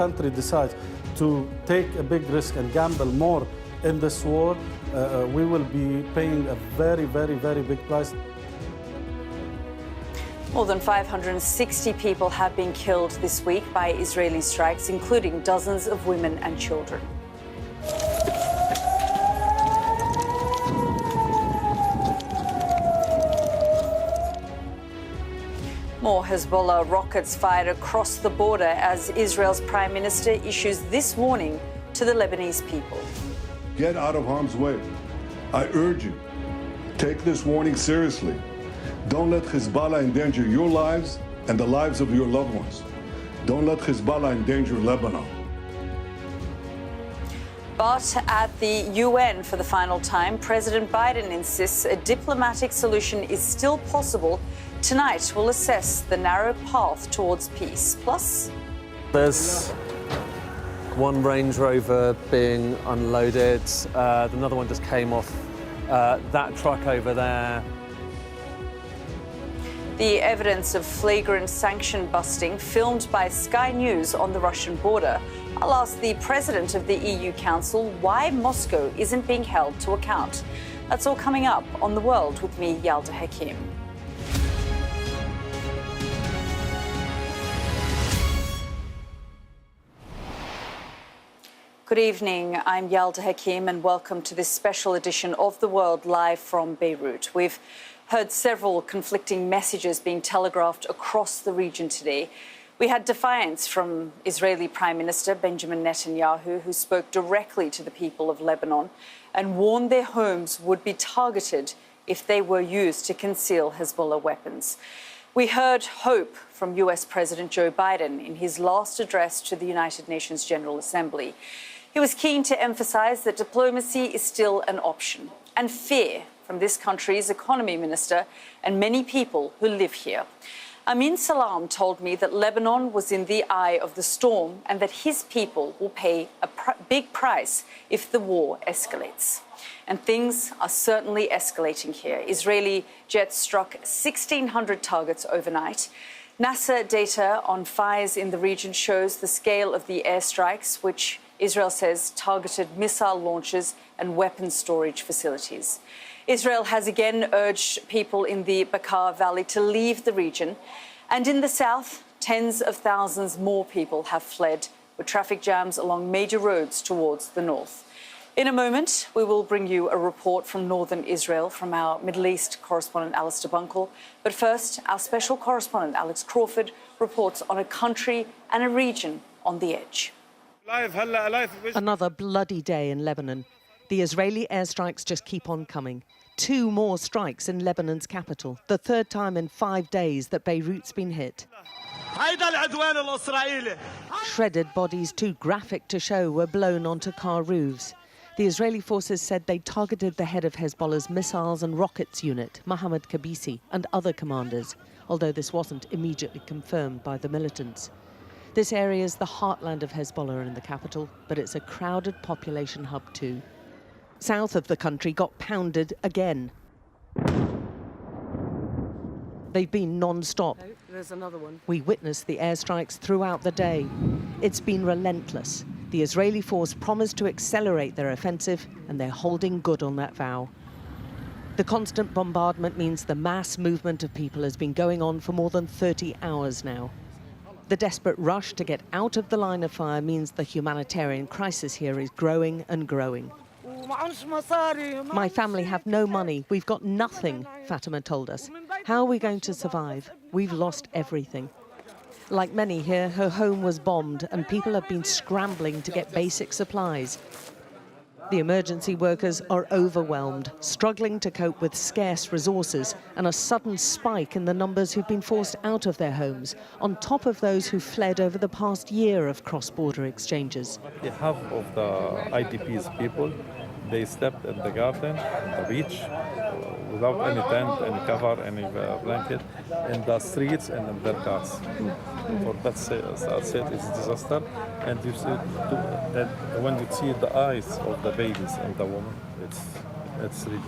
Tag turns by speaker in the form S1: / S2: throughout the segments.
S1: country decides to take a big risk and gamble more in this war, we will be paying a very, very, very big price.
S2: More than 560 people have been killed this week by Israeli strikes, including dozens of women and children. More Hezbollah rockets fired across the border as Israel's Prime Minister issues this warning to the Lebanese people.
S3: Get out of harm's way. I urge you, take this warning seriously. Don't let Hezbollah endanger your lives and the lives of your loved ones. Don't let Hezbollah endanger Lebanon.
S2: But at the UN for the final time, President Biden insists a diplomatic solution is still possible. Tonight, we'll assess the narrow path towards peace. Plus,
S4: there's one Range Rover being unloaded. Another one just came off that truck over there.
S2: The evidence of flagrant sanction busting filmed by Sky News on the Russian border. I'll ask the president of the EU Council why Moscow isn't being held to account. That's all coming up on The World with me, Yalda Hakim. Good evening, I'm Yalda Hakim and welcome to this special edition of The World live from Beirut. We've heard several conflicting messages being telegraphed across the region today. We had defiance from Israeli Prime Minister Benjamin Netanyahu, who spoke directly to the people of Lebanon and warned their homes would be targeted if they were used to conceal Hezbollah weapons. We heard hope from US President Joe Biden in his last address to the United Nations General Assembly. He was keen to emphasize that diplomacy is still an option, and fear from this country's economy minister and many people who live here. Amin Salam told me that Lebanon was in the eye of the storm and that his people will pay a big price if the war escalates. And things are certainly escalating here. Israeli jets struck 1,600 targets overnight. NASA data on fires in the region shows the scale of the airstrikes, which Israel says targeted missile launches and weapons storage facilities. Israel has again urged people in the Bekaa Valley to leave the region. And in the south, tens of thousands more people have fled, with traffic jams along major roads towards the north. In a moment, we will bring you a report from northern Israel from our Middle East correspondent Alistair Bunkle. But first, our special correspondent Alex Crawford reports on a country and a region on the edge.
S5: Another bloody day in Lebanon. The Israeli airstrikes just keep on coming. 2 more strikes in Lebanon's capital, the 3rd time in 5 days that Beirut's been hit. Shredded bodies too graphic to show were blown onto car roofs. The Israeli forces said they targeted the head of Hezbollah's missiles and rockets unit, Mohammed Kabisi, and other commanders, although this wasn't immediately confirmed by the militants. This area is the heartland of Hezbollah in the capital, but it's a crowded population hub too. South of the country got pounded again. They've been non-stop.
S6: Oh, there's another one.
S5: We witnessed the airstrikes throughout the day. It's been relentless. The Israeli force promised to accelerate their offensive, and they're holding good on that vow. The constant bombardment means the mass movement of people has been going on for more than 30 hours now. The desperate rush to get out of the line of fire means the humanitarian crisis here is growing and growing. My family have no money. We've got nothing, Fatima told us. How are we going to survive? We've lost everything. Like many here, her home was bombed and people have been scrambling to get basic supplies. The emergency workers are overwhelmed, struggling to cope with scarce resources and a sudden spike in the numbers who've been forced out of their homes, on top of those who fled over the past year of cross-border exchanges.
S7: Half of the IDPs people, they stepped in the garden, on the beach, without any tent, any cover, any blanket, in the streets and in their cars. For that's it, it's a disaster. And you see, and when you see the eyes of the babies and the woman, it's really.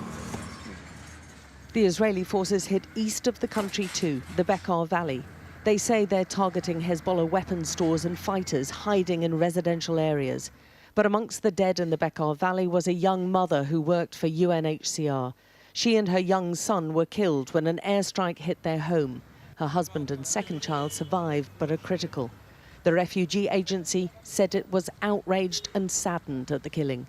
S5: The Israeli forces hit east of the country too, the Bekaa Valley. They say they're targeting Hezbollah weapons stores and fighters hiding in residential areas. But amongst the dead in the Bekaa Valley was a young mother who worked for UNHCR. She and her young son were killed when an airstrike hit their home. Her husband and second child survived but are critical. The refugee agency said it was outraged and saddened at the killing.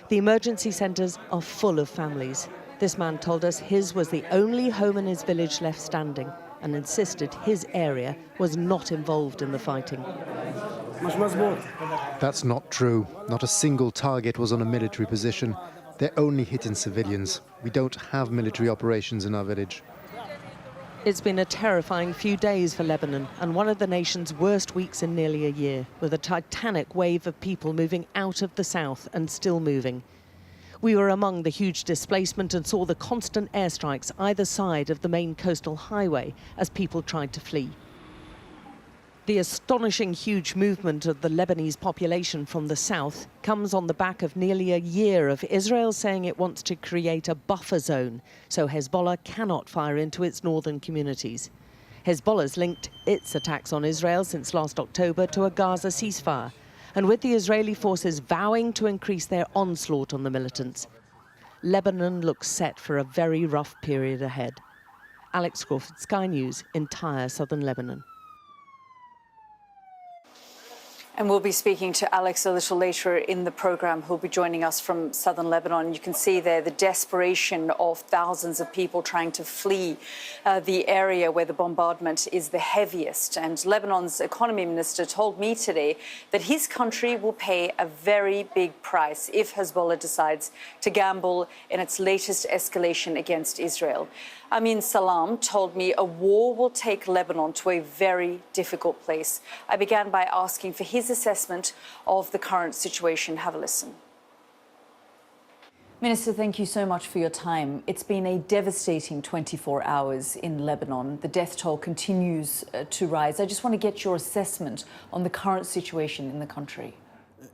S5: The emergency centres are full of families. This man told us his was the only home in his village left standing and insisted his area was not involved in the fighting.
S6: That's not true. Not a single target was on a military position. They're only hitting civilians. We don't have military operations in our village.
S5: It's been a terrifying few days for Lebanon and one of the nation's worst weeks in nearly a year, with a titanic wave of people moving out of the south and still moving. We were among the huge displacement and saw the constant airstrikes either side of the main coastal highway as people tried to flee. The astonishing huge movement of the Lebanese population from the south comes on the back of nearly a year of Israel saying it wants to create a buffer zone so Hezbollah cannot fire into its northern communities. Hezbollah's linked its attacks on Israel since last October to a Gaza ceasefire, and with the Israeli forces vowing to increase their onslaught on the militants, Lebanon looks set for a very rough period ahead. Alex Crawford, Sky News, entire southern Lebanon.
S2: And we'll be speaking to Alex a little later in the programme, who'll be joining us from southern Lebanon. You can see there the desperation of thousands of people trying to flee the area where the bombardment is the heaviest. And Lebanon's economy minister told me today that his country will pay a very big price if Hezbollah decides to gamble in its latest escalation against Israel. Amin Salam told me a war will take Lebanon to a very difficult place. I began by asking for his assessment of the current situation. Have a listen. Minister, thank you so much for your time. It's been a devastating 24 hours in Lebanon. The death toll continues to rise. I just want to get your assessment on the current situation in the country.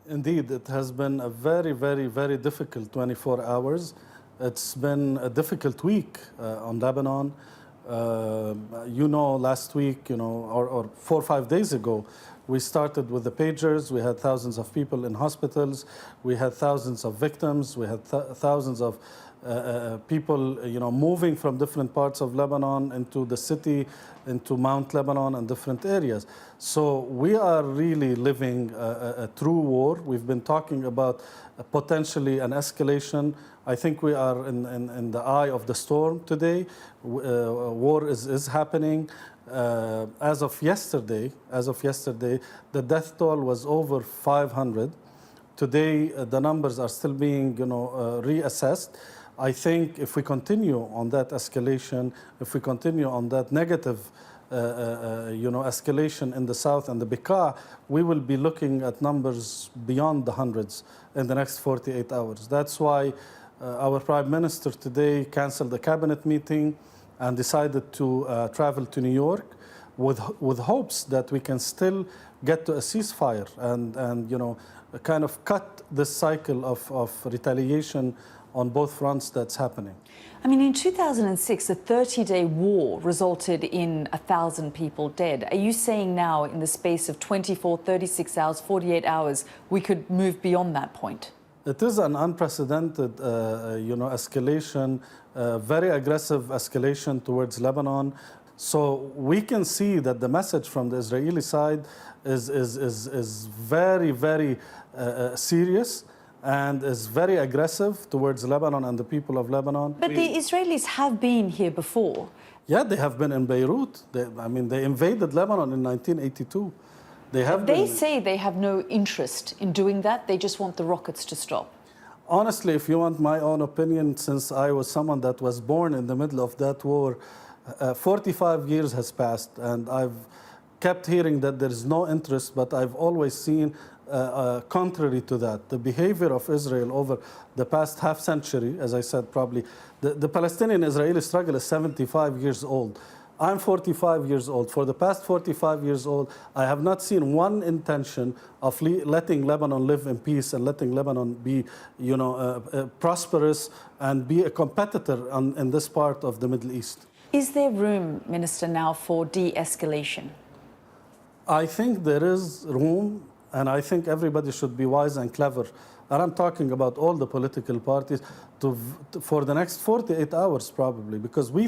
S1: Indeed, it has been a very, very, very difficult 24 hours. It's been a difficult week on Lebanon. Last week, or 4 or 5 days ago, we started with the pagers. We had thousands of people in hospitals. We had thousands of victims. We had thousands of people, moving from different parts of Lebanon into the city, into Mount Lebanon and different areas. So we are really living a true war. We've been talking about potentially an escalation. I think we are in the eye of the storm today. War is happening. As of yesterday, the death toll was over 500. Today, the numbers are still being, reassessed. I think if we continue on that escalation, if we continue on that negative, escalation in the south and the Bekaa, we will be looking at numbers beyond the hundreds in the next 48 hours. That's why our Prime Minister today canceled the cabinet meeting and decided to travel to New York with hopes that we can still get to a ceasefire and kind of cut this cycle of retaliation on both fronts that's happening.
S2: I mean, in 2006, a 30-day war resulted in 1,000 people dead. Are you saying now, in the space of 24, 36 hours, 48 hours, we could move beyond that point?
S1: It is an unprecedented, escalation, very aggressive escalation towards Lebanon. So we can see that the message from the Israeli side is very, very serious and is very aggressive towards Lebanon and the people of Lebanon.
S2: But the Israelis have been here before.
S1: Yeah, they have been in Beirut. They invaded Lebanon in 1982.
S2: They say they have no interest in doing that. They just want the rockets to stop.
S1: Honestly, if you want my own opinion, since I was someone that was born in the middle of that war, 45 years has passed, and I've kept hearing that there is no interest, but I've always seen contrary to that, the behavior of Israel over the past half century. As I said, probably the Palestinian-Israeli struggle is 75 years old. I'm 45 years old. For the past 45 years old, I have not seen one intention of letting Lebanon live in peace and letting Lebanon be, prosperous and be a competitor in this part of the Middle East.
S2: Is there room, Minister, now for de-escalation?
S1: I think there is room, and I think everybody should be wise and clever. And I'm talking about all the political parties for the next 48 hours probably, because we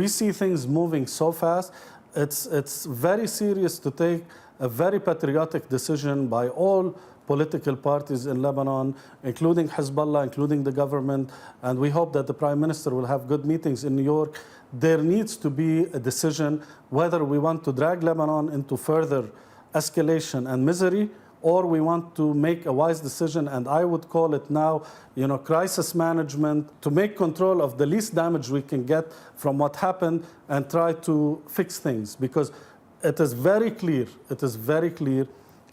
S1: see things moving so fast. It's very serious to take a very patriotic decision by all political parties in Lebanon, including Hezbollah, including the government, and we hope that the Prime Minister will have good meetings in New York. There needs to be a decision whether we want to drag Lebanon into further escalation and misery, or we want to make a wise decision, and I would call it now, crisis management, to make control of the least damage we can get from what happened and try to fix things. Because it is very clear,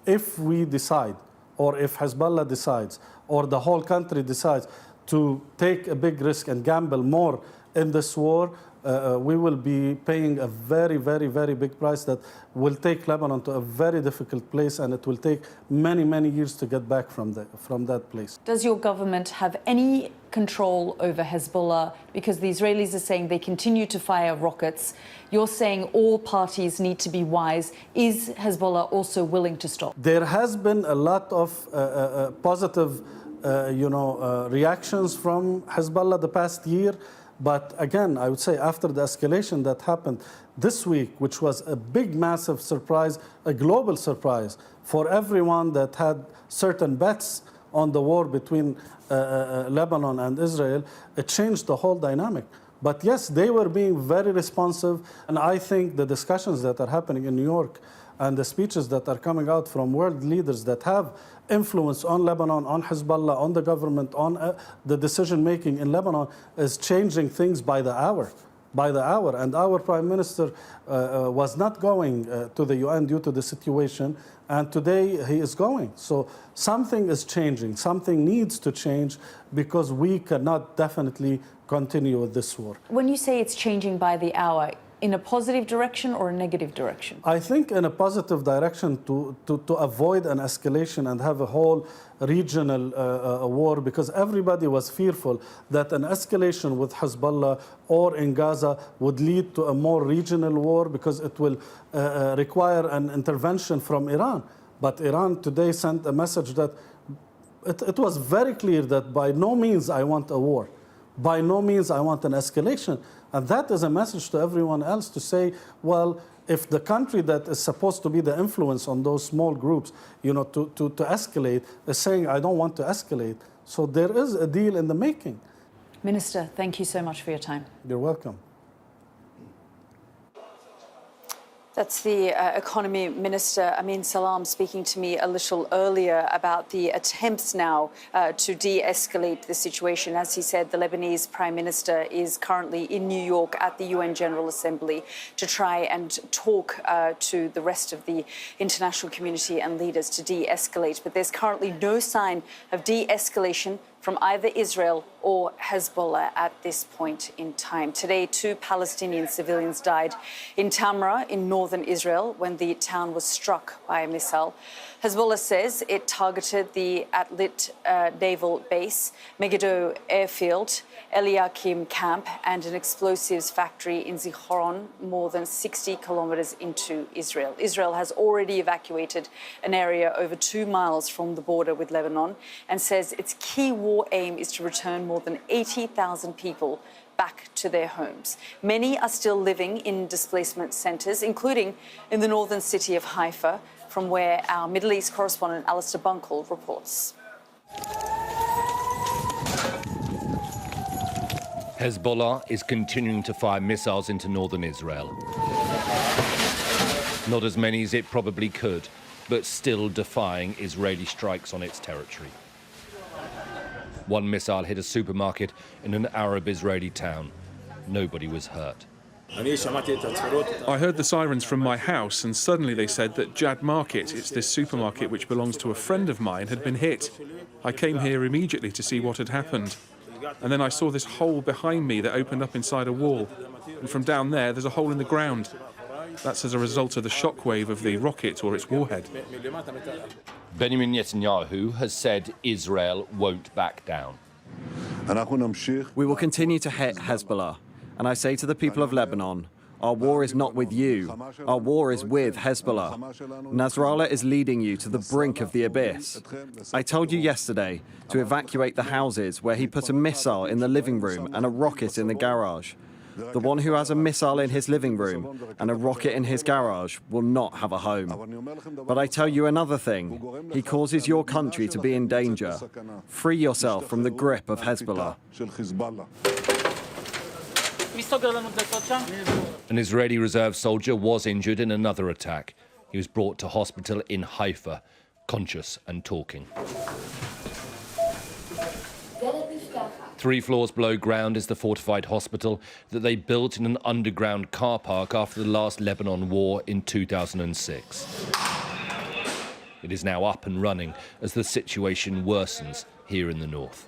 S1: if we decide, or if Hezbollah decides, or the whole country decides to take a big risk and gamble more in this war, we will be paying a very, very, very big price that will take Lebanon to a very difficult place, and it will take many, many years to get back from that place.
S2: Does your government have any control over Hezbollah? Because the Israelis are saying they continue to fire rockets. You're saying all parties need to be wise. Is Hezbollah also willing to stop?
S1: There has been a lot of positive reactions from Hezbollah the past year. But again, I would say after the escalation that happened this week, which was a big, massive surprise, a global surprise for everyone that had certain bets on the war between Lebanon and Israel, it changed the whole dynamic. But yes, they were being very responsive, and I think the discussions that are happening in New York and the speeches that are coming out from world leaders that have influence on Lebanon, on Hezbollah, on the government, on the decision-making in Lebanon is changing things by the hour. And our Prime Minister was not going to the UN due to the situation, and today he is going. So something is changing, something needs to change, because we cannot definitely continue with this war.
S2: When you say it's changing by the hour, in a positive direction or a negative direction? I
S1: think in a positive direction to avoid an escalation and have a whole regional war, because everybody was fearful that an escalation with Hezbollah or in Gaza would lead to a more regional war, because it will require an intervention from Iran. But Iran today sent a message that it was very clear that by no means I want a war. By no means I want an escalation. And that is a message to everyone else to say, well, if the country that is supposed to be the influence on those small groups, to escalate, is saying, I don't want to escalate. So there is a deal in the making.
S2: Minister, thank you so much for your time.
S1: You're welcome.
S2: That's the Economy Minister, Amin Salam, speaking to me a little earlier about the attempts now to de-escalate the situation. As he said, the Lebanese Prime Minister is currently in New York at the UN General Assembly to try and talk to the rest of the international community and leaders to de-escalate. But there's currently no sign of de-escalation from either Israel or Hezbollah at this point in time. Today, 2 Palestinian civilians died in Tamra in northern Israel when the town was struck by a missile. Hezbollah says it targeted the Atlit naval base, Megiddo airfield, Eliakim camp, and an explosives factory in Zichron, more than 60 kilometers into Israel. Israel has already evacuated an area over 2 miles from the border with Lebanon and says its key war aim is to return more than 80,000 people back to their homes. Many are still living in displacement centres, including in the northern city of Haifa, from where our Middle East correspondent Alistair Bunkle reports.
S8: Hezbollah is continuing to fire missiles into northern Israel. Not as many as it probably could, but still defying Israeli strikes on its territory. One missile hit a supermarket in an Arab-Israeli town. Nobody was hurt.
S9: I heard the sirens from my house, and suddenly they said that Jad Market, it's this supermarket which belongs to a friend of mine, had been hit. I came here immediately to see what had happened. And then I saw this hole behind me that opened up inside a wall. And from down there, there's a hole in the ground. That's as a result of the shockwave of the rocket or its warhead.
S8: Benjamin Netanyahu has said Israel won't back down.
S10: We will continue to hit Hezbollah, And I say to the people of Lebanon, our war is not with you. Our war is with Hezbollah. Nasrallah is leading you to the brink of the abyss. I told you yesterday to evacuate the houses where he put a missile in the living room and a rocket in the garage. The one who has a missile in his living room and a rocket in his garage will not have a home. But I tell you another thing. He causes your country to be in danger. Free yourself from the grip of Hezbollah.
S8: An Israeli reserve soldier was injured in another attack. He was brought to hospital in Haifa, conscious and talking. 3 floors below ground is the fortified hospital that they built in an underground car park after the last Lebanon war in 2006. It is now up and running as the situation worsens here in the north.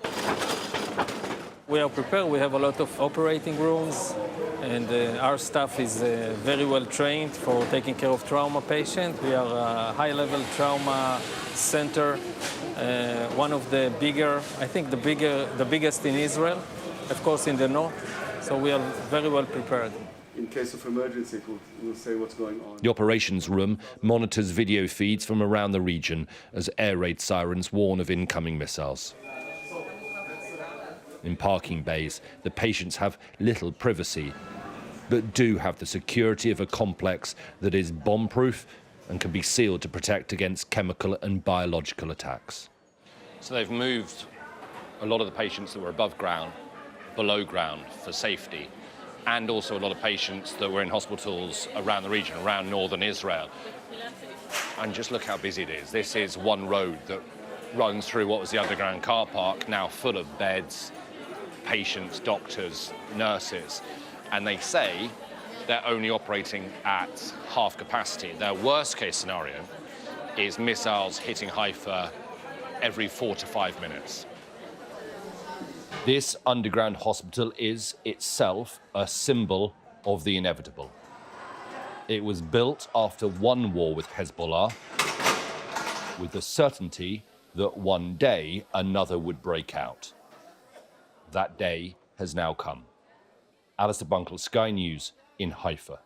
S11: We are prepared. We have a lot of operating rooms, and our staff is very well trained for taking care of trauma patients. We are a high-level trauma center, one of the bigger, I think the biggest in Israel, of course in the north. So we are very well prepared.
S12: In case of emergency, we'll say what's going on.
S8: The operations room monitors video feeds from around the region as air raid sirens warn of incoming missiles. In parking bays, the patients have little privacy, but do have the security of a complex that is bomb-proof and can be sealed to protect against chemical and biological attacks.
S13: So they've moved a lot of the patients that were above ground, below ground for safety, and also a lot of patients that were in hospitals around the region, around northern Israel. And just look how busy it is. This is one road that runs through what was the underground car park, now full of beds, patients, doctors, nurses, and they say they're only operating at half capacity. Their worst case scenario is missiles hitting Haifa every 4 to 5 minutes.
S8: This underground hospital is itself a symbol of the inevitable. It was built after one war with Hezbollah, with the certainty that one day another would break out. That day has now come. Alistair Bunkle, Sky News in Haifa.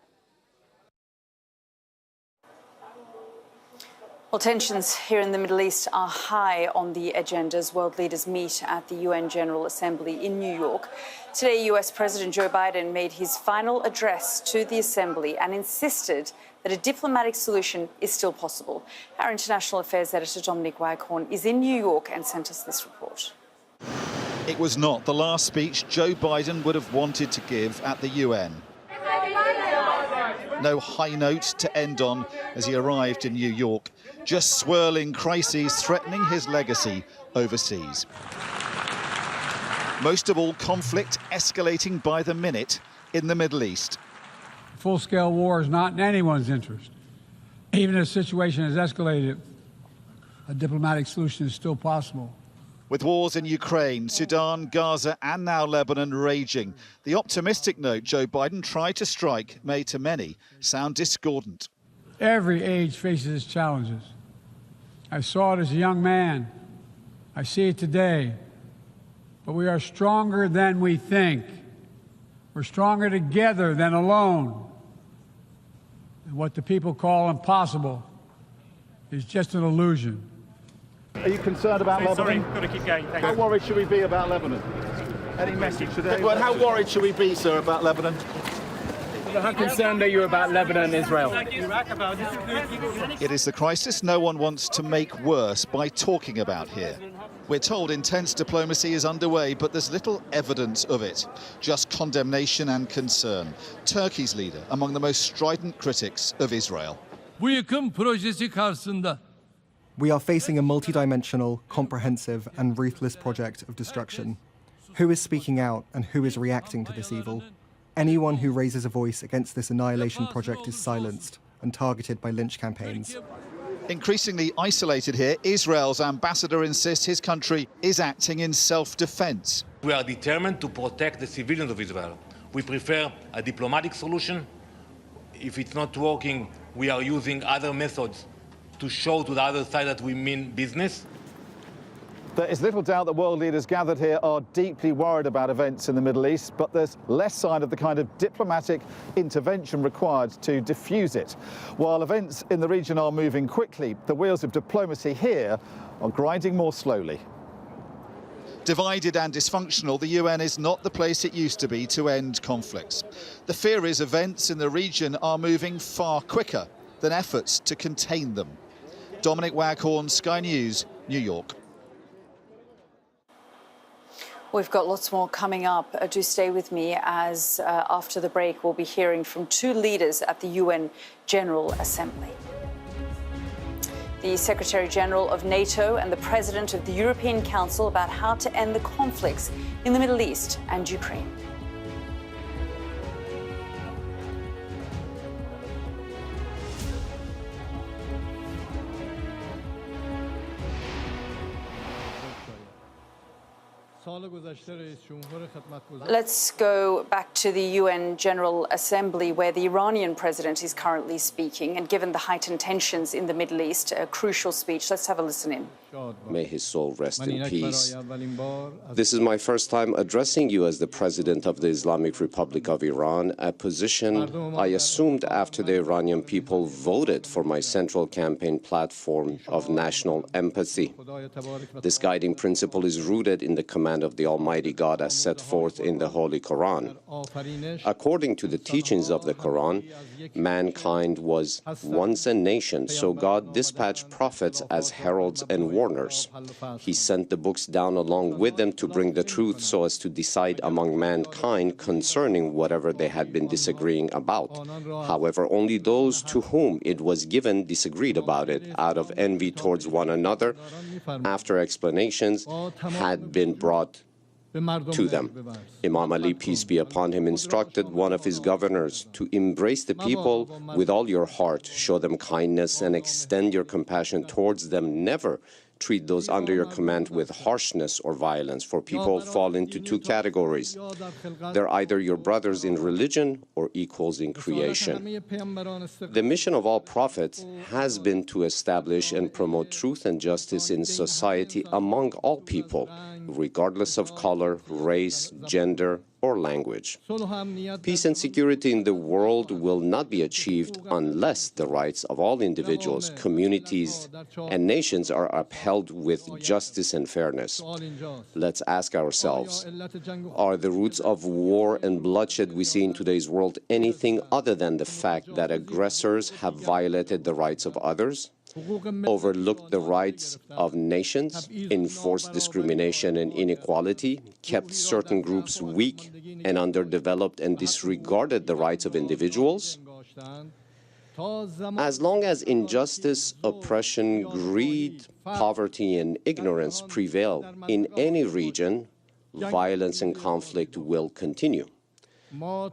S2: Well, tensions here in the Middle East are high on the agenda as world leaders meet at the UN General Assembly in New York. Today, US President Joe Biden made his final address to the Assembly and insisted that a diplomatic solution is still possible. Our International Affairs Editor Dominic Waghorn is in New York and sent us this report.
S14: It was not the last speech Joe Biden would have wanted to give at the UN. No high note to end on as he arrived in New York, just swirling crises threatening his legacy overseas. Most of all, conflict escalating by the minute in the Middle East.
S15: Full-scale war is not in anyone's interest. Even if the situation has escalated, a diplomatic solution is still possible.
S14: With wars in Ukraine, Sudan, Gaza and now Lebanon raging, the optimistic note Joe Biden tried to strike may to many sound discordant.
S15: Every age faces its challenges. I saw it as a young man. I see it today. But we are stronger than we think. We're stronger together than alone. And what the people call impossible is just an illusion.
S14: Are you concerned about Lebanon?
S16: Sorry, got to keep going. Thank
S14: How
S16: you.
S14: worried should we be about Lebanon? Any message today? Well, how worried should we be, sir, about Lebanon?
S16: How concerned are you about Lebanon and Israel?
S14: It is the crisis no one wants to make worse by talking about here. We're told intense diplomacy is underway, but there's little evidence of it. Just condemnation and concern. Turkey's leader among the most strident critics of Israel.
S17: Bu yıkım projesi karşısında
S18: We are facing a multidimensional, comprehensive and ruthless project of destruction. Who is speaking out and who is reacting to this evil? Anyone who raises a voice against this annihilation project is silenced and targeted by lynch campaigns.
S14: Increasingly isolated here, Israel's ambassador insists his country is acting in self-defense.
S19: We are determined to protect the civilians of Israel. We prefer a diplomatic solution. If it's not working, we are using other methods to show to the other side that we mean business.
S14: There is little doubt that world leaders gathered here are deeply worried about events in the Middle East, but there's less sign of the kind of diplomatic intervention required to defuse it. While events in the region are moving quickly, the wheels of diplomacy here are grinding more slowly. Divided and dysfunctional, the UN is not the place it used to be to end conflicts. The fear is events in the region are moving far quicker than efforts to contain them. Dominic Waghorn, Sky News, New York.
S2: We've got lots more coming up. Do stay with me as after the break we'll be hearing from two leaders at the UN General Assembly. The Secretary-General of NATO and the President of the European Council about how to end the conflicts in the Middle East and Ukraine. Let's go back to the UN General Assembly, where the Iranian president is currently speaking. And given the heightened tensions in the Middle East, a crucial speech. Let's have a listen in.
S20: May his soul rest in peace. This is my first time addressing you as the President of the Islamic Republic of Iran, a position I assumed after the Iranian people voted for my central campaign platform of national empathy. This guiding principle is rooted in the command of the Almighty God as set forth in the Holy Quran. According to the teachings of the Quran, mankind was once a nation, so God dispatched prophets as heralds and warners. He sent the books down along with them to bring the truth so as to decide among mankind concerning whatever they had been disagreeing about. However, only those to whom it was given disagreed about it out of envy towards one another after explanations had been brought to them. Imam Ali, peace be upon him, instructed one of his governors to embrace the people with all your heart, show them kindness and extend your compassion towards them. Never treat those under your command with harshness or violence, for people fall into two categories. They're either your brothers in religion or equals in creation. The mission of all prophets has been to establish and promote truth and justice in society among all people, regardless of color, race, gender, or language. Peace and security in the world will not be achieved unless the rights of all individuals, communities, and nations are upheld with justice and fairness. Let's ask ourselves, are the roots of war and bloodshed we see in today's world anything other than the fact that aggressors have violated the rights of others, overlooked the rights of nations, enforced discrimination and inequality, kept certain groups weak and underdeveloped, and disregarded the rights of individuals? As long as injustice, oppression, greed, poverty, and ignorance prevail in any region, violence and conflict will continue.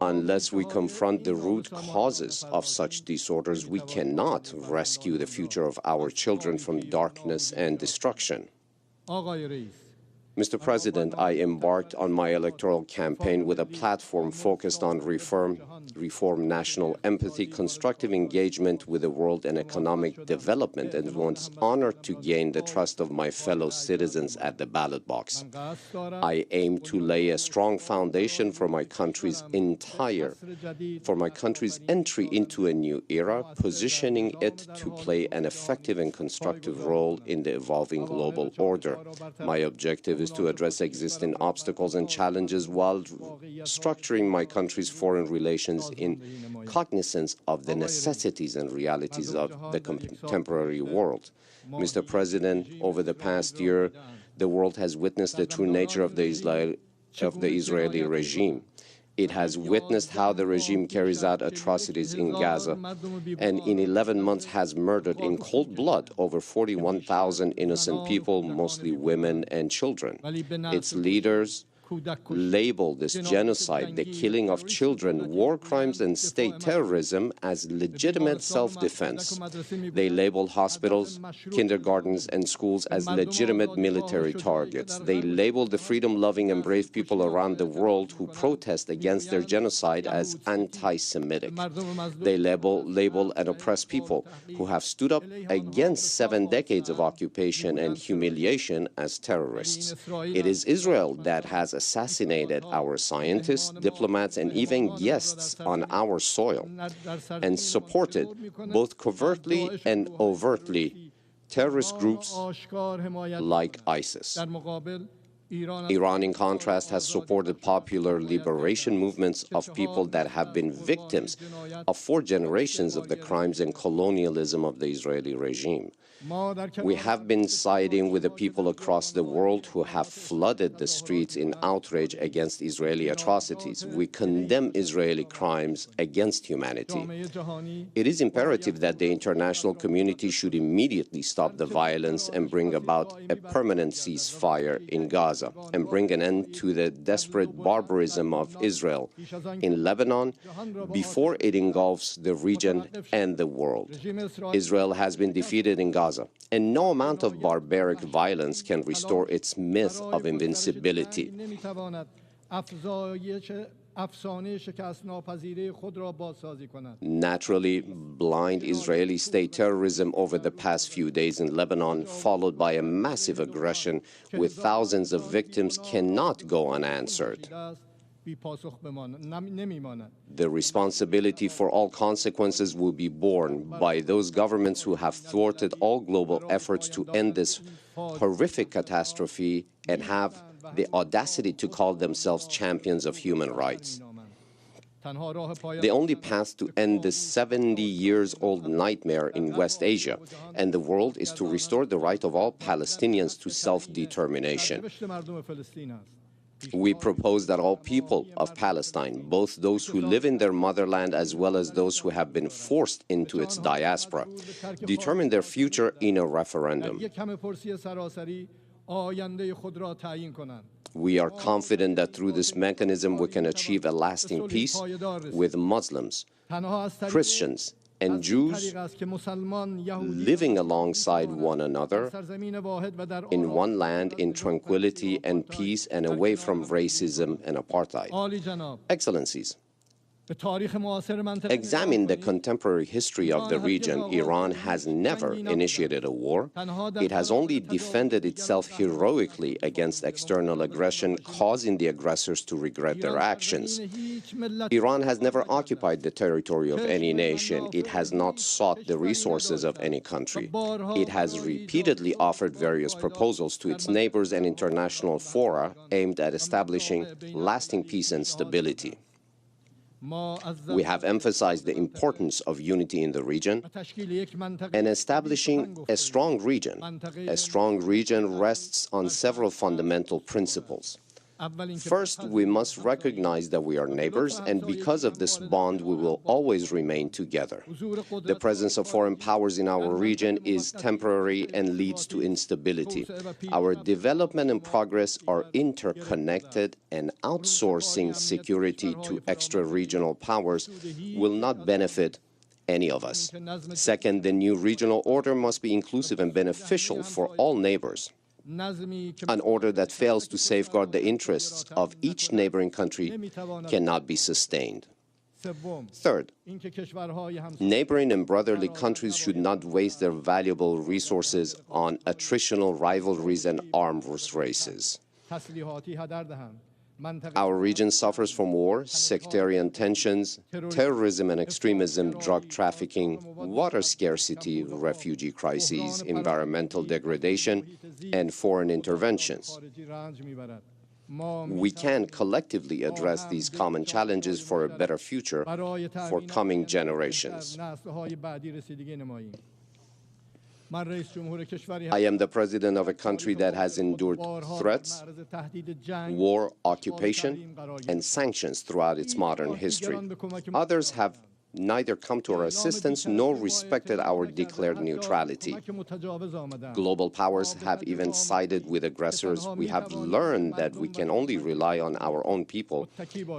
S20: Unless we confront the root causes of such disorders, we cannot rescue the future of our children from darkness and destruction. Mr. President, I embarked on my electoral campaign with a platform focused on reform, national empathy, constructive engagement with the world, and economic development, and was honored to gain the trust of my fellow citizens at the ballot box. I aim to lay a strong foundation for my country's entry into a new era, positioning it to play an effective and constructive role in the evolving global order. My objective is to address existing obstacles and challenges while structuring my country's foreign relations in cognizance of the necessities and realities of the contemporary world. Mr. President, over the past year, the world has witnessed the true nature of the Israeli regime. It has witnessed how the regime carries out atrocities in Gaza, and in 11 months has murdered in cold blood over 41,000 innocent people, mostly women and children. Its leaders label this genocide, the killing of children, war crimes and state terrorism as legitimate self-defense. They label hospitals, kindergartens and schools as legitimate military targets. They label the freedom-loving and brave people around the world who protest against their genocide as anti-Semitic. They label and oppress people who have stood up against 7 decades of occupation and humiliation as terrorists. It is Israel that has assassinated our scientists, diplomats, and even guests on our soil, and supported, both covertly and overtly, terrorist groups like ISIS. Iran, in contrast, has supported popular liberation movements of people that have been victims of 4 generations of the crimes and colonialism of the Israeli regime. We have been siding with the people across the world who have flooded the streets in outrage against Israeli atrocities. We condemn Israeli crimes against humanity. It is imperative that the international community should immediately stop the violence and bring about a permanent ceasefire in Gaza and bring an end to the desperate barbarism of Israel in Lebanon before it engulfs the region and the world. Israel has been defeated in Gaza, and no amount of barbaric violence can restore its myth of invincibility. Naturally, blind Israeli state terrorism over the past few days in Lebanon, followed by a massive aggression with thousands of victims, cannot go unanswered. The responsibility for all consequences will be borne by those governments who have thwarted all global efforts to end this horrific catastrophe and have the audacity to call themselves champions of human rights. The only path to end this 70-year-old nightmare in West Asia and the world is to restore the right of all Palestinians to self-determination. We propose that all people of Palestine, both those who live in their motherland as well as those who have been forced into its diaspora, determine their future in a referendum. We are confident that through this mechanism we can achieve a lasting peace with Muslims, Christians, and Jews living alongside one another in one land in tranquility and peace and away from racism and apartheid. Excellencies, examine the contemporary history of the region. Iran has never initiated a war. It has only defended itself heroically against external aggression, causing the aggressors to regret their actions. Iran has never occupied the territory of any nation. It has not sought the resources of any country. It has repeatedly offered various proposals to its neighbors and international fora aimed at establishing lasting peace and stability. We have emphasized the importance of unity in the region and establishing a strong region. A strong region rests on several fundamental principles. First, we must recognize that we are neighbors, and because of this bond, we will always remain together. The presence of foreign powers in our region is temporary and leads to instability. Our development and progress are interconnected, and outsourcing security to extra-regional powers will not benefit any of us. Second, the new regional order must be inclusive and beneficial for all neighbors. An order that fails to safeguard the interests of each neighboring country cannot be sustained. Third, neighboring and brotherly countries should not waste their valuable resources on attritional rivalries and arms races. Our region suffers from war, sectarian tensions, terrorism and extremism, drug trafficking, water scarcity, refugee crises, environmental degradation, and foreign interventions. We can collectively address these common challenges for a better future for coming generations. I am the president of a country that has endured threats, war, occupation, and sanctions throughout its modern history. Others have neither come to our assistance nor respected our declared neutrality. Global powers have even sided with aggressors. We have learned that we can only rely on our own people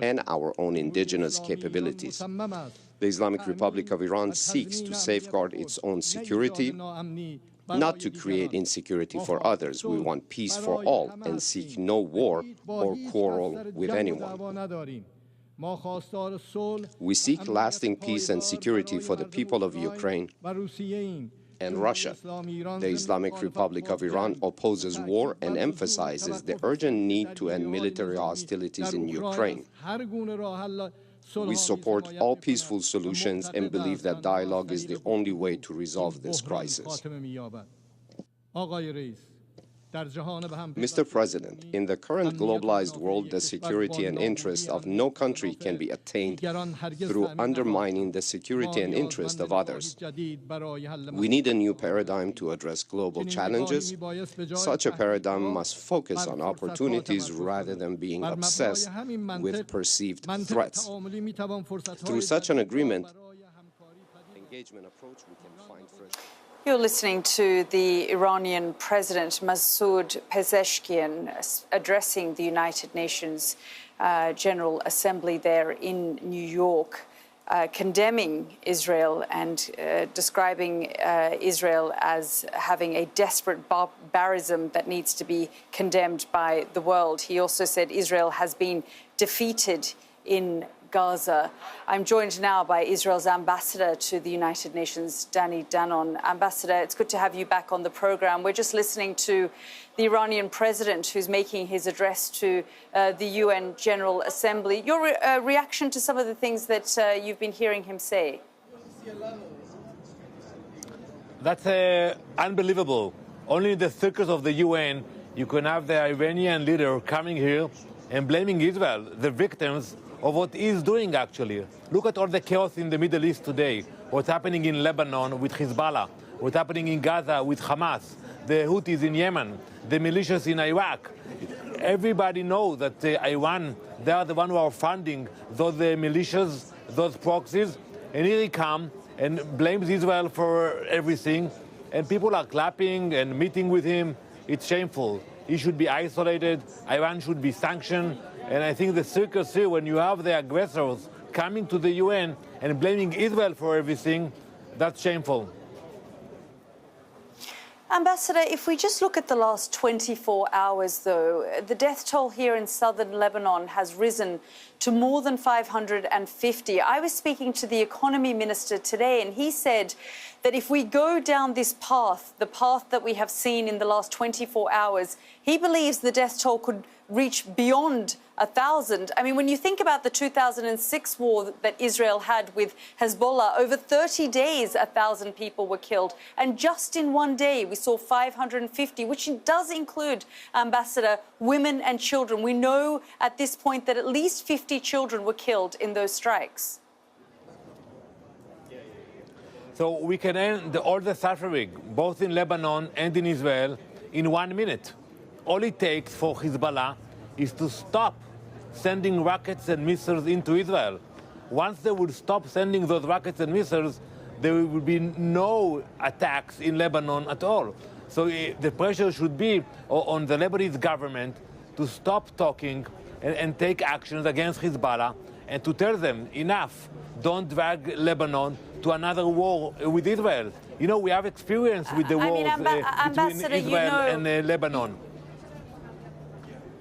S20: and our own indigenous capabilities. The Islamic Republic of Iran seeks to safeguard its own security, not to create insecurity for others. We want peace for all and seek no war or quarrel with anyone. We seek lasting peace and security for the people of Ukraine and Russia. The Islamic Republic of Iran opposes war and emphasizes the urgent need to end military hostilities in Ukraine. We support all peaceful solutions and believe that dialogue is the only way to resolve this crisis. Mr. President, in the current globalized world, the security and interest of no country can be attained through undermining the security and interest of others. We need a new paradigm to address global challenges. Such a paradigm must focus on opportunities rather than being obsessed with perceived threats. Through such an agreement, engagement approach, we can find fresh.
S2: You're listening to the Iranian President Masoud Pezeshkian addressing the United Nations General Assembly there in New York, condemning Israel and describing Israel as having a desperate barbarism that needs to be condemned by the world. He also said Israel has been defeated in Gaza. I'm joined now by Israel's ambassador to the United Nations, Danny Danon. Ambassador, it's good to have you back on the program. We're just listening to the Iranian president who's making his address to the UN General Assembly. Your reaction to some of the things that you've been hearing him say?
S19: That's unbelievable. Only in the circus of the UN you can have the Iranian leader coming here and blaming Israel, the victims of what he's doing, actually. Look at all the chaos in the Middle East today, what's happening in Lebanon with Hezbollah, what's happening in Gaza with Hamas, the Houthis in Yemen, the militias in Iraq. Everybody knows that Iran, they are the one who are funding those militias, those proxies, and here he comes and blames Israel for everything, and people are clapping and meeting with him. It's shameful. He should be isolated, Iran should be sanctioned. And I think the circus here, when you have the aggressors coming to the UN and blaming Israel for everything, that's shameful.
S2: Ambassador, if we just look at the last 24 hours, though, the death toll here in southern Lebanon has risen to more than 550. I was speaking to the economy minister today, and he said that if we go down this path, the path that we have seen in the last 24 hours, he believes the death toll could reach beyond 1,000. I mean, when you think about the 2006 war that Israel had with Hezbollah, over 30 days, 1,000 people were killed. And just in one day, we saw 550, which does include, Ambassador, women and children. We know at this point that at least 50 children were killed in those strikes.
S19: So we can end all the suffering, both in Lebanon and in Israel, in 1 minute. All it takes for Hezbollah is to stop sending rockets and missiles into Israel. Once they would stop sending those rockets and missiles, there will be no attacks in Lebanon at all. So the pressure should be on the Lebanese government to stop talking and take actions against Hezbollah and to tell them, enough, don't drag Lebanon to another war with Israel. You know, we have experience with the wars between Israel and Lebanon.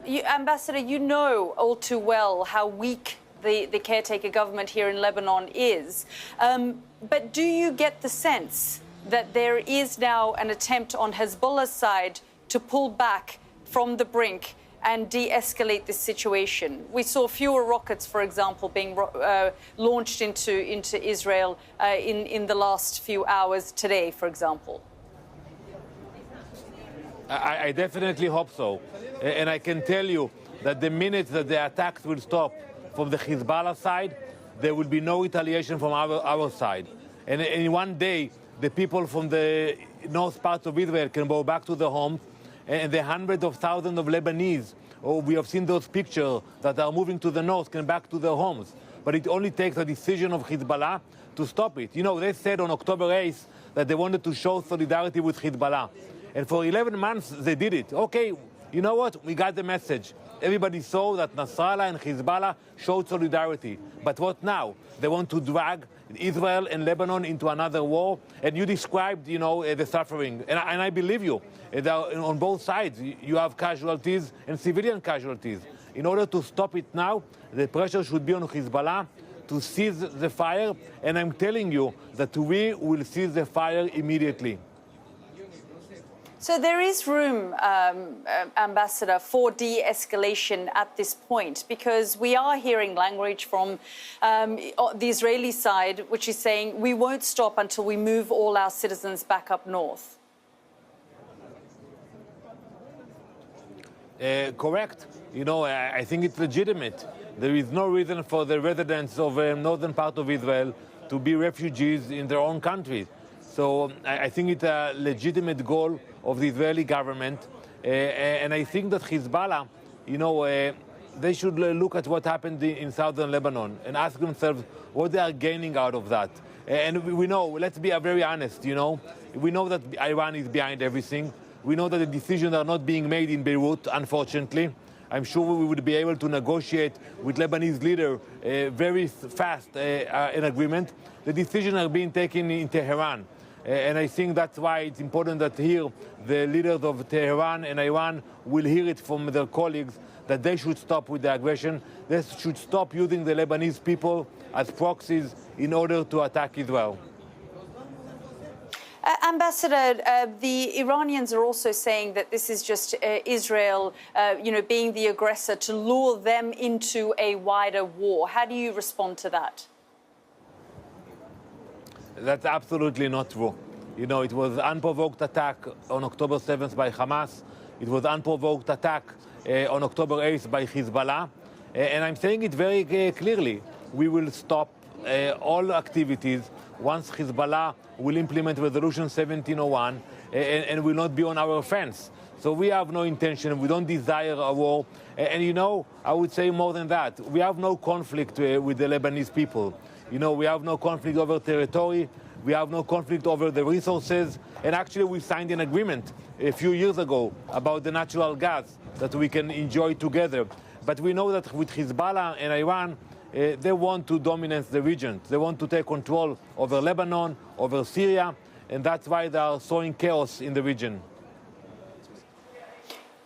S2: Ambassador, you know all too well how weak the caretaker government here in Lebanon is. But do you get the sense that there is now an attempt on Hezbollah's side to pull back from the brink and de-escalate this situation? We saw fewer rockets, for example, being launched into Israel in the last few hours today, for example.
S19: I definitely hope so. And I can tell you that the minute that the attacks will stop from the Hezbollah side, there will be no retaliation from our side. And in one day, the people from the north part of Israel can go back to their homes, and the hundreds of thousands of Lebanese, we have seen those pictures that are moving to the north, can back to their homes. but it only takes a decision of Hezbollah to stop it. You know, they said on October 8th that they wanted to show solidarity with Hezbollah. And for 11 months, they did it. Okay, you know what? We got the message. Everybody saw that Nasrallah and Hezbollah showed solidarity. But what now? They want to drag Israel and Lebanon into another war. And you described, you know, the suffering. And I believe you. On both sides, you have casualties and civilian casualties. In order to stop it now, the pressure should be on Hezbollah to cease the fire. And I'm telling you that we will cease the fire immediately.
S2: So there is room, Ambassador, for de-escalation at this point, because we are hearing language from the Israeli side, which is saying we won't stop until we move all our citizens back up north.
S19: Correct. You know, I think it's legitimate. There is no reason for the residents of the northern part of Israel to be refugees in their own country. So I think it's a legitimate goal of the Israeli government. And I think that Hezbollah, you know, they should look at what happened in southern Lebanon and ask themselves what they are gaining out of that. And we know, let's be very honest, you know, we know that Iran is behind everything. We know that the decisions are not being made in Beirut, unfortunately. I'm sure we would be able to negotiate with Lebanese leader very fast an agreement. The decisions are being taken in Tehran. And I think that's why it's important that here the leaders of Tehran and Iran will hear it from their colleagues that they should stop with the aggression. They should stop using the Lebanese people as proxies in order to attack Israel.
S2: Ambassador, the Iranians are also saying that this is just Israel, you know, being the aggressor to lure them into a wider war. How do you respond to that?
S19: That's absolutely not true. You know, it was unprovoked attack on October 7th by Hamas. It was unprovoked attack on October 8th by Hezbollah. And I'm saying it very clearly. We will stop all activities once Hezbollah will implement Resolution 1701 and will not be on our fence. So we have no intention, we don't desire a war. And you know, I would say more than that. We have no conflict with the Lebanese people. You know, we have no conflict over territory. We have no conflict over the resources. And actually, we signed an agreement a few years ago about the natural gas that we can enjoy together. But we know that with Hezbollah and Iran, they want to dominate the region. They want to take control over Lebanon, over Syria, and that's why they are sowing chaos in the region.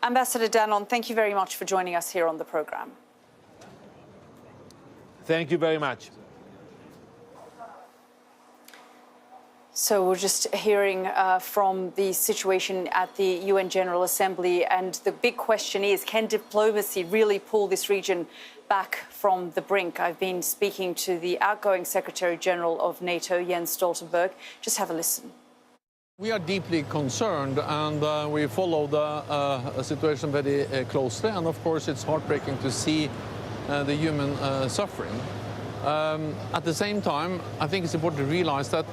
S2: Ambassador Danon, thank you very much for joining us here on the program.
S19: Thank you very much.
S2: So we're just hearing from the situation at the UN General Assembly, and the big question is, can diplomacy really pull this region back from the brink? I've been speaking to the outgoing Secretary General of NATO, Jens Stoltenberg. Just have a listen.
S21: We are deeply concerned, and we follow the situation very closely. And of course, it's heartbreaking to see the human suffering. At the same time, I think it's important to realize that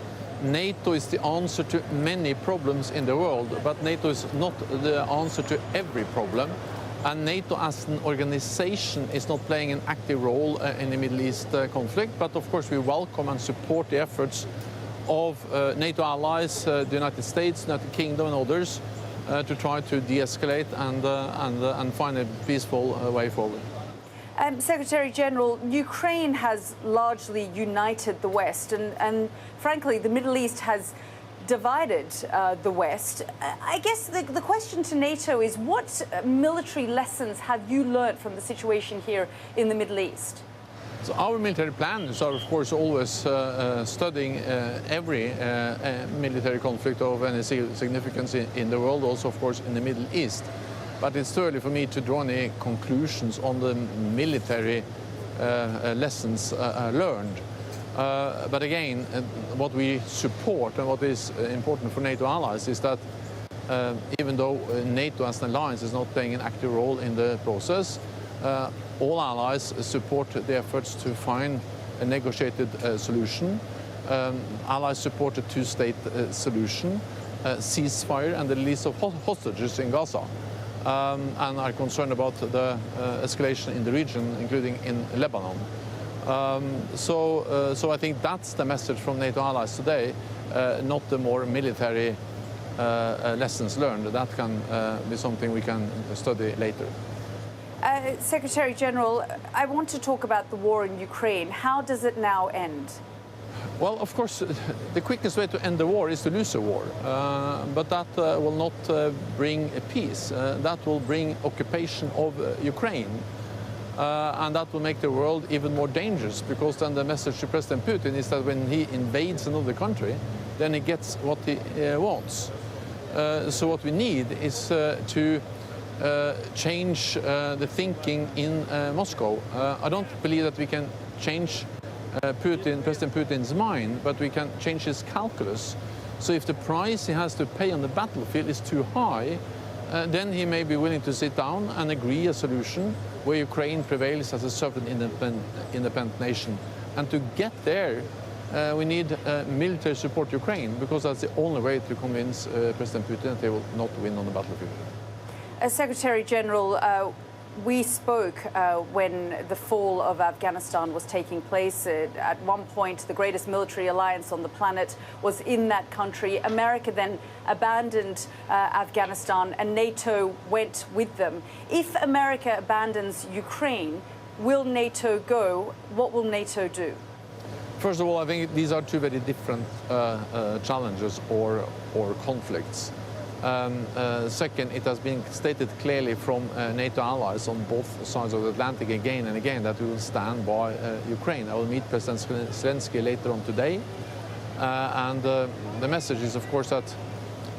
S21: NATO is the answer to many problems in the world, but NATO is not the answer to every problem. And NATO as an organization is not playing an active role in the Middle East conflict. But of course, we welcome and support the efforts of NATO allies, the United States, United Kingdom and others to try to de-escalate and find a peaceful way forward.
S2: Secretary General, Ukraine has largely united the West, and frankly, the Middle East has divided the West. I guess the question to NATO is, what military lessons have you learned from the situation here in the Middle East?
S21: So our military plans are, of course, always studying every military conflict of any significance in the world, also, of course, in the Middle East. But it's too early for me to draw any conclusions on the military lessons learned. But again, what we support and what is important for NATO allies is that even though NATO as an alliance is not playing an active role in the process, all allies support the efforts to find a negotiated solution. Allies support a two-state solution, ceasefire and the release of hostages in Gaza. And are concerned about the escalation in the region, including in Lebanon. So I think that's the message from NATO allies today, not the more military lessons learned. That can be something we can study later.
S2: Secretary General, I want to talk about the war in Ukraine. How does it now end?
S21: Well, of course, the quickest way to end the war is to lose a war. But that will not bring a peace. That will bring occupation of Ukraine. And that will make the world even more dangerous, because then the message to President Putin is that when he invades another country, then he gets what he wants. So what we need is to change the thinking in Moscow. I don't believe that we can change President Putin's mind, but we can change his calculus. So if the price he has to pay on the battlefield is too high, then he may be willing to sit down and agree a solution where Ukraine prevails as a sovereign independent nation. And to get there, we need military support to Ukraine, because that's the only way to convince President Putin that they will not win on the battlefield.
S2: Secretary General, we spoke when the fall of Afghanistan was taking place. At one point, the greatest military alliance on the planet was in that country. America then abandoned Afghanistan, and NATO went with them. If America abandons Ukraine, will NATO go? What will NATO do?
S21: First of all, I think these are two very different challenges or conflicts. Second, it has been stated clearly from NATO allies on both sides of the Atlantic again and again that we will stand by Ukraine. I will meet President Zelensky later on today. And the message is, of course, that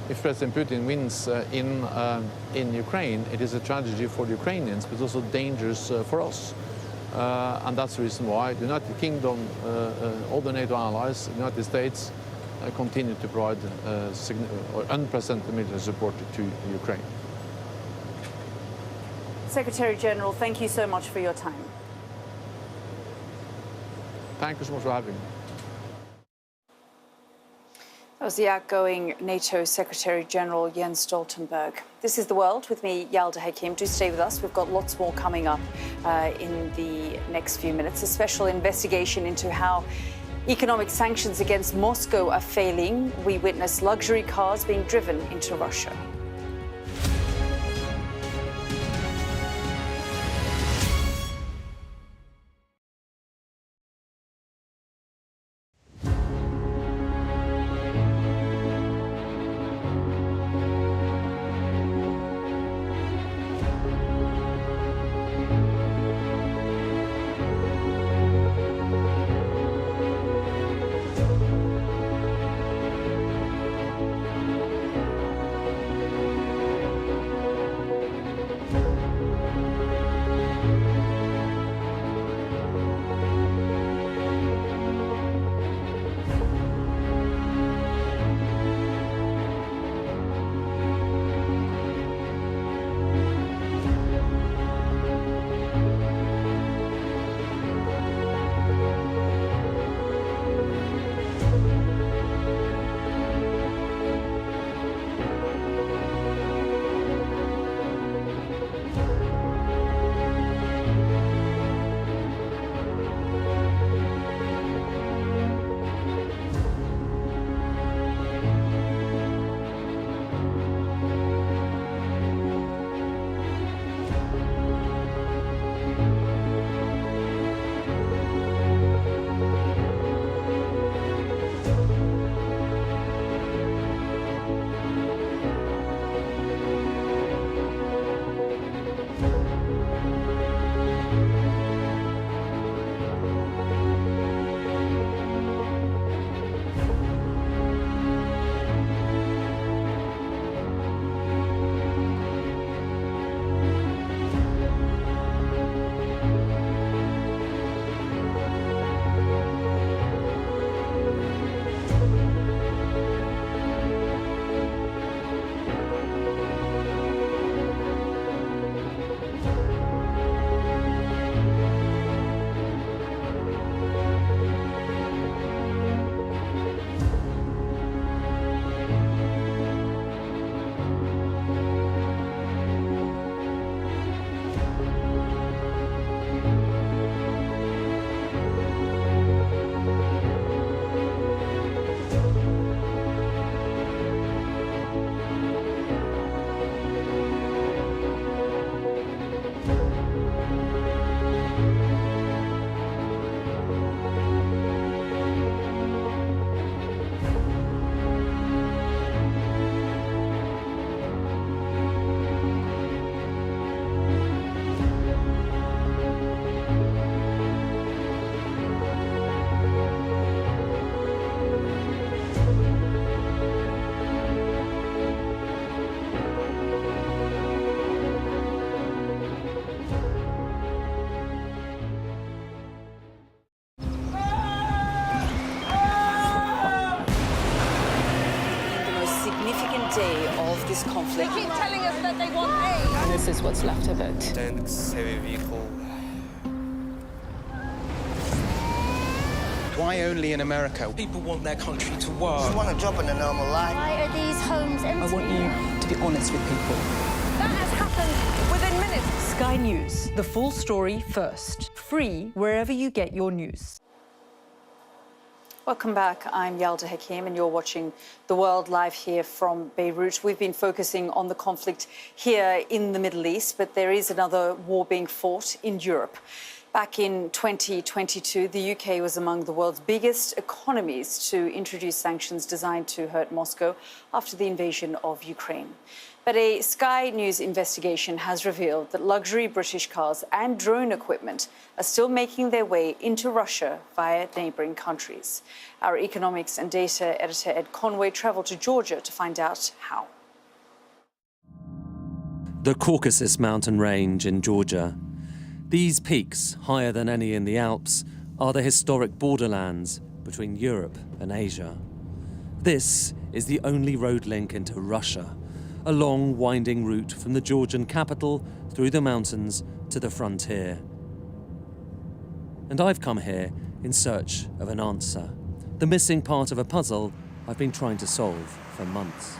S21: if President Putin wins in Ukraine, it is a tragedy for the Ukrainians, but also dangerous for us. And that's the reason why the United Kingdom, all the NATO allies, the United States, continue to provide unprecedented military support to Ukraine.
S2: Secretary General, thank you so much for your time.
S21: Thank you so much for having me.
S2: That was the outgoing NATO Secretary General Jens Stoltenberg. This is The World with me, Yalda Hakim. Do stay with us. We've got lots more coming up in the next few minutes. A special investigation into how economic sanctions against Moscow are failing. We witness luxury cars being driven into Russia.
S3: They keep telling us that they want aid.
S22: And this is what's left of it.
S23: Tanks, heavy vehicle.
S24: Why only in America?
S23: People want their country to work.
S24: They want a job in a normal life.
S3: Why are these homes empty?
S22: I want you to be honest with people.
S3: That has happened within minutes.
S2: Sky News, the full story first. Free wherever you get your news. Welcome back. I'm Yalda Hakim, and you're watching The World live here from Beirut. We've been focusing on the conflict here in the Middle East, but there is another war being fought in Europe. Back in 2022, the UK was among the world's biggest economies to introduce sanctions designed to hurt Moscow after the invasion of Ukraine. But a Sky News investigation has revealed that luxury British cars and drone equipment are still making their way into Russia via neighbouring countries. Our economics and data editor Ed Conway travelled to Georgia to find out how.
S4: The Caucasus mountain range in Georgia. These peaks, higher than any in the Alps, are the historic borderlands between Europe and Asia. This is the only road link into Russia, a long, winding route from the Georgian capital through the mountains to the frontier. And I've come here in search of an answer, the missing part of a puzzle I've been trying to solve for months.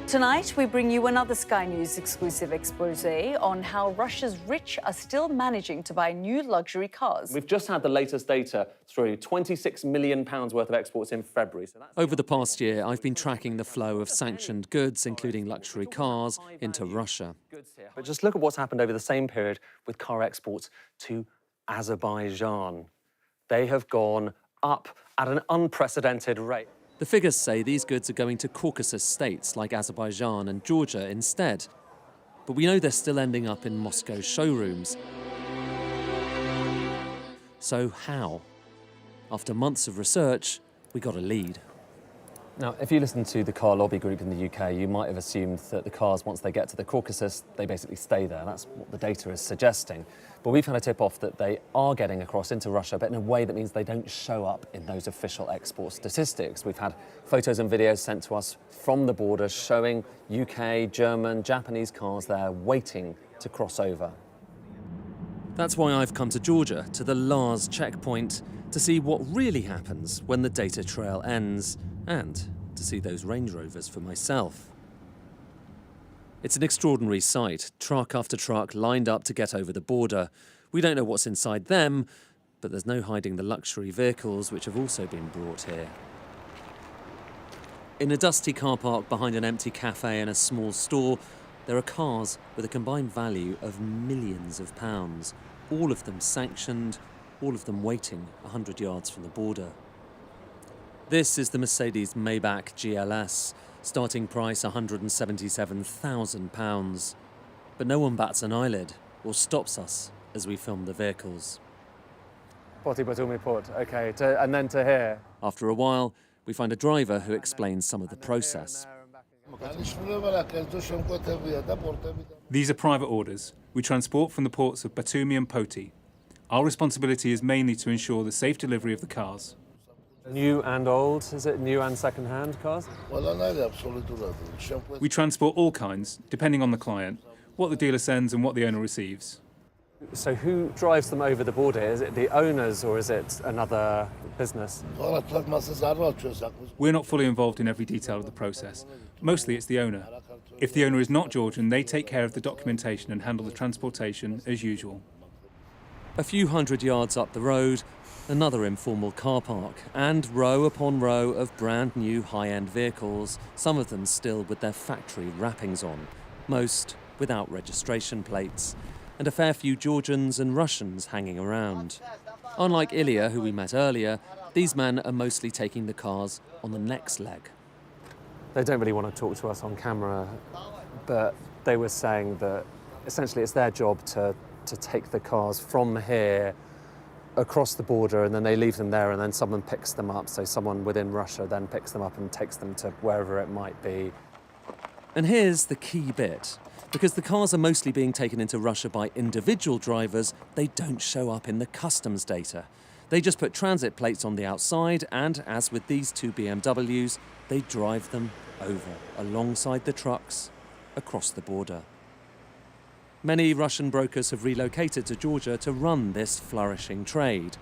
S2: Tonight, we bring you another Sky News exclusive exposé on how Russia's rich are still managing to buy new luxury cars.
S4: We've just had the latest data through, £26 million worth of exports in February. Over the past year, I've been tracking the flow of sanctioned goods, including luxury cars, into Russia. But just look at what's happened over the same period with car exports to Azerbaijan. They have gone up at an unprecedented rate. The figures say these goods are going to Caucasus states like Azerbaijan and Georgia instead. But we know they're still ending up in Moscow showrooms. So how? After months of research, we got a lead. Now, if you listen to the car lobby group in the UK, you might have assumed that the cars, once they get to the Caucasus, they basically stay there. That's what the data is suggesting. But we've had a tip-off that they are getting across into Russia, but in a way that means they don't show up in those official export statistics. We've had photos and videos sent to us from the border showing UK, German, Japanese cars there waiting to cross over. That's why I've come to Georgia, to the Lars checkpoint, to see what really happens when the data trail ends, and to see those Range Rovers for myself. It's an extraordinary sight, truck after truck lined up to get over the border. We don't know what's inside them, but there's no hiding the luxury vehicles which have also been brought here. In a dusty car park behind an empty cafe and a small store, there are cars with a combined value of millions of pounds, all of them sanctioned, all of them waiting 100 yards from the border. This is the Mercedes Maybach GLS, starting price £177,000. But no one bats an eyelid or stops us as we film the vehicles. Okay, and then to here. After a while, we find a driver who explains some of the process.
S25: These are private orders. We transport from the ports of Batumi and Poti. Our responsibility is mainly to ensure the safe delivery of the cars.
S4: New and old? Is it new and second-hand cars?
S25: We transport all kinds, depending on the client, what the dealer sends and what the owner receives.
S4: So who drives them over the border? Is it the owners or is it another business?
S25: We're not fully involved in every detail of the process. Mostly it's the owner. If the owner is not Georgian, they take care of the documentation and handle the transportation as usual.
S4: A few hundred yards up the road, another informal car park, and row upon row of brand new high-end vehicles, some of them still with their factory wrappings on, most without registration plates, and a fair few Georgians and Russians hanging around. Unlike Ilya, who we met earlier, these men are mostly taking the cars on the next leg. They don't really want to talk to us on camera, but they were saying that essentially it's their job to take the cars from here across the border, and then they leave them there, and then someone picks them up. So someone within Russia then picks them up and takes them to wherever it might be. And here's the key bit. Because the cars are mostly being taken into Russia by individual drivers, they don't show up in the customs data. They just put transit plates on the outside and, as with these two BMWs, they drive them over, alongside the trucks, across the border. Many Russian brokers have relocated to Georgia to run this flourishing trade.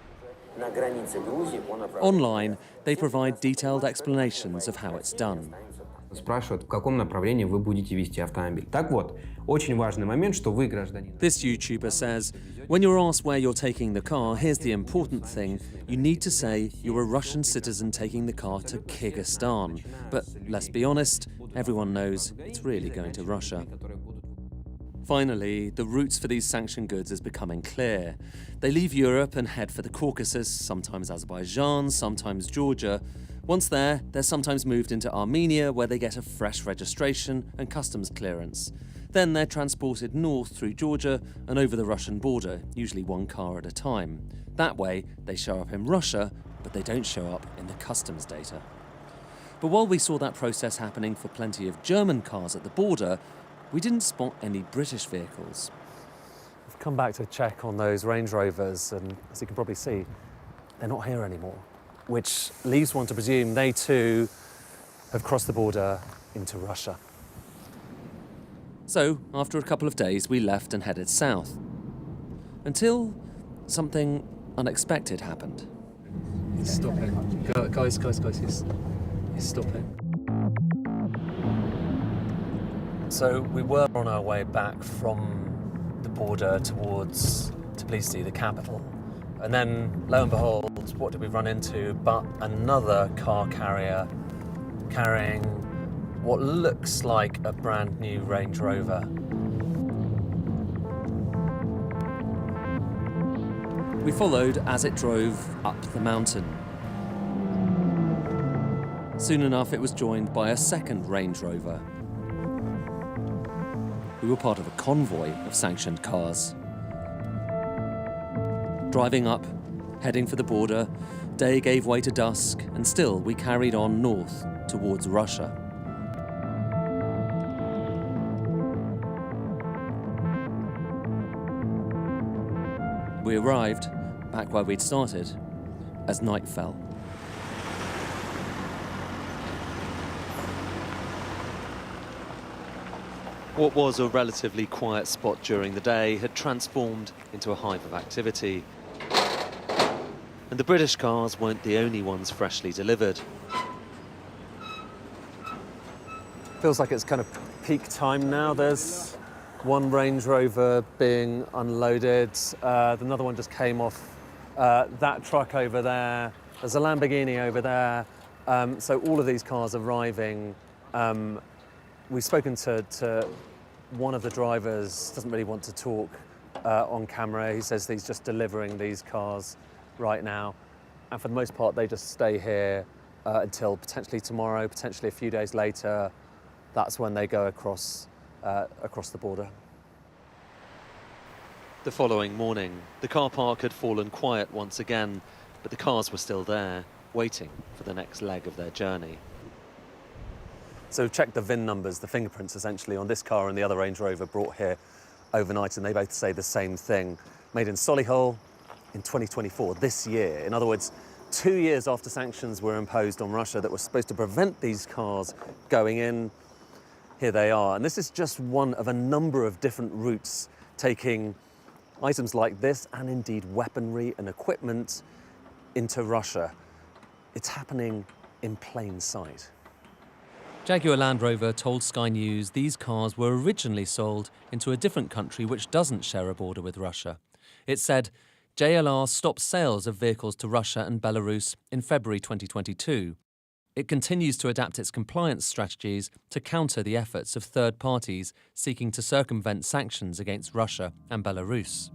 S4: Online, they provide detailed explanations of how it's done.
S1: Спрашивают, в каком направлении вы будете вести автомобиль. Так вот, очень важный момент, что вы гражданин.
S4: This YouTuber says, when you're asked where you're taking the car, here's the important thing. You need to say you're a Russian citizen taking the car to Kyrgyzstan. But let's be honest, everyone knows it's really going to Russia. Finally, the routes for these sanctioned goods is becoming clear. They leave Europe and head for the Caucasus, sometimes Azerbaijan, sometimes Georgia. Once there, they're sometimes moved into Armenia, where they get a fresh registration and customs clearance. Then they're transported north through Georgia and over the Russian border, usually one car at a time. That way, they show up in Russia, but they don't show up in the customs data. But while we saw that process happening for plenty of German cars at the border, we didn't spot any British vehicles. I've come back to check on those Range Rovers, and as you can probably see, they're not here anymore, which leaves one to presume they too have crossed the border into Russia. So, after a couple of days, we left and headed south. Until something unexpected happened. He's stopping. Guys, he's stopping. So we were on our way back from the border towards Tbilisi, the capital. And then, lo and behold, what did we run into but another car carrier carrying what looks like a brand new Range Rover. We followed as it drove up the mountain. Soon enough, it was joined by a second Range Rover. We were part of a convoy of sanctioned cars. Driving up, heading for the border, day gave way to dusk, and still we carried on north towards Russia. We arrived, back where we'd started, as night fell. What was a relatively quiet spot during the day had transformed into a hive of activity. And the British cars weren't the only ones freshly delivered. Feels like it's kind of peak time now. There's one Range Rover being unloaded. Another one just came off that truck over there. There's a Lamborghini over there. So all of these cars arriving. We've spoken to one of the drivers, doesn't really want to talk on camera. He says he's just delivering these cars right now. And for the most part, they just stay here until potentially tomorrow, potentially a few days later. That's when they go across the border. The following morning, the car park had fallen quiet once again, but the cars were still there, waiting for the next leg of their journey. So check the VIN numbers, the fingerprints essentially on this car and the other Range Rover brought here overnight, and they both say the same thing. Made in Solihull in 2024, this year. In other words, 2 years after sanctions were imposed on Russia that were supposed to prevent these cars going in, here they are. And this is just one of a number of different routes taking items like this and indeed weaponry and equipment into Russia. It's happening in plain sight. Jaguar Land Rover told Sky News these cars were originally sold into a different country which doesn't share a border with Russia. It said JLR stopped sales of vehicles to Russia and Belarus in February 2022. It continues to adapt its compliance strategies to counter the efforts of third parties seeking to circumvent sanctions against Russia and Belarus.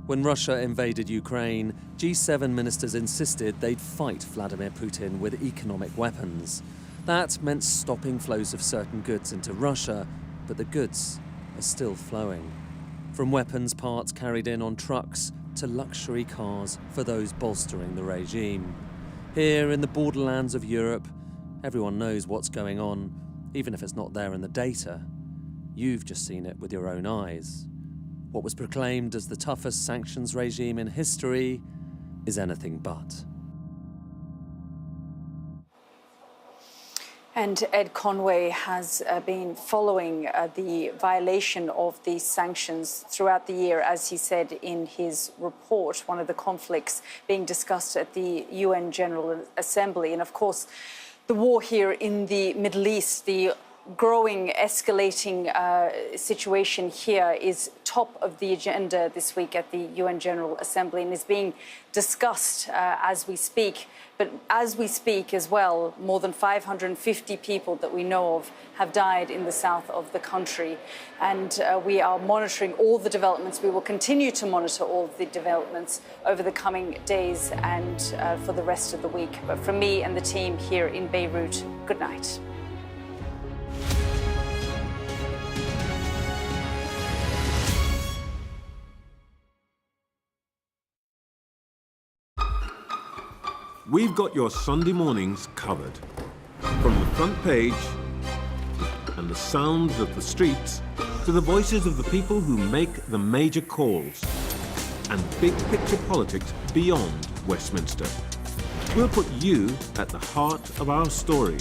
S4: When Russia invaded Ukraine, G7 ministers insisted they'd fight Vladimir Putin with economic weapons. That meant stopping flows of certain goods into Russia, but the goods are still flowing. From weapons parts carried in on trucks to luxury cars for those bolstering the regime. Here in the borderlands of Europe, everyone knows what's going on. even if it's not there in the data. You've just seen it with your own eyes. What was proclaimed as the toughest sanctions regime in history is anything but.
S2: And Ed Conway has been following the violation of these sanctions throughout the year, as he said in his report, one of the conflicts being discussed at the UN General Assembly. And of course, the war here in the Middle East, the growing, escalating situation here is top of the agenda this week at the UN General Assembly and is being discussed as we speak. But as we speak as well, more than 550 people that we know of have died in the south of the country. And we are monitoring all the developments. We will continue to monitor all of the developments over the coming days and for the rest of the week. But from me and the team here in Beirut, good night.
S5: We've got your Sunday mornings covered. From the front page and the sounds of the streets to the voices of the people who make the major calls and big picture politics beyond Westminster. We'll put you at the heart of our story.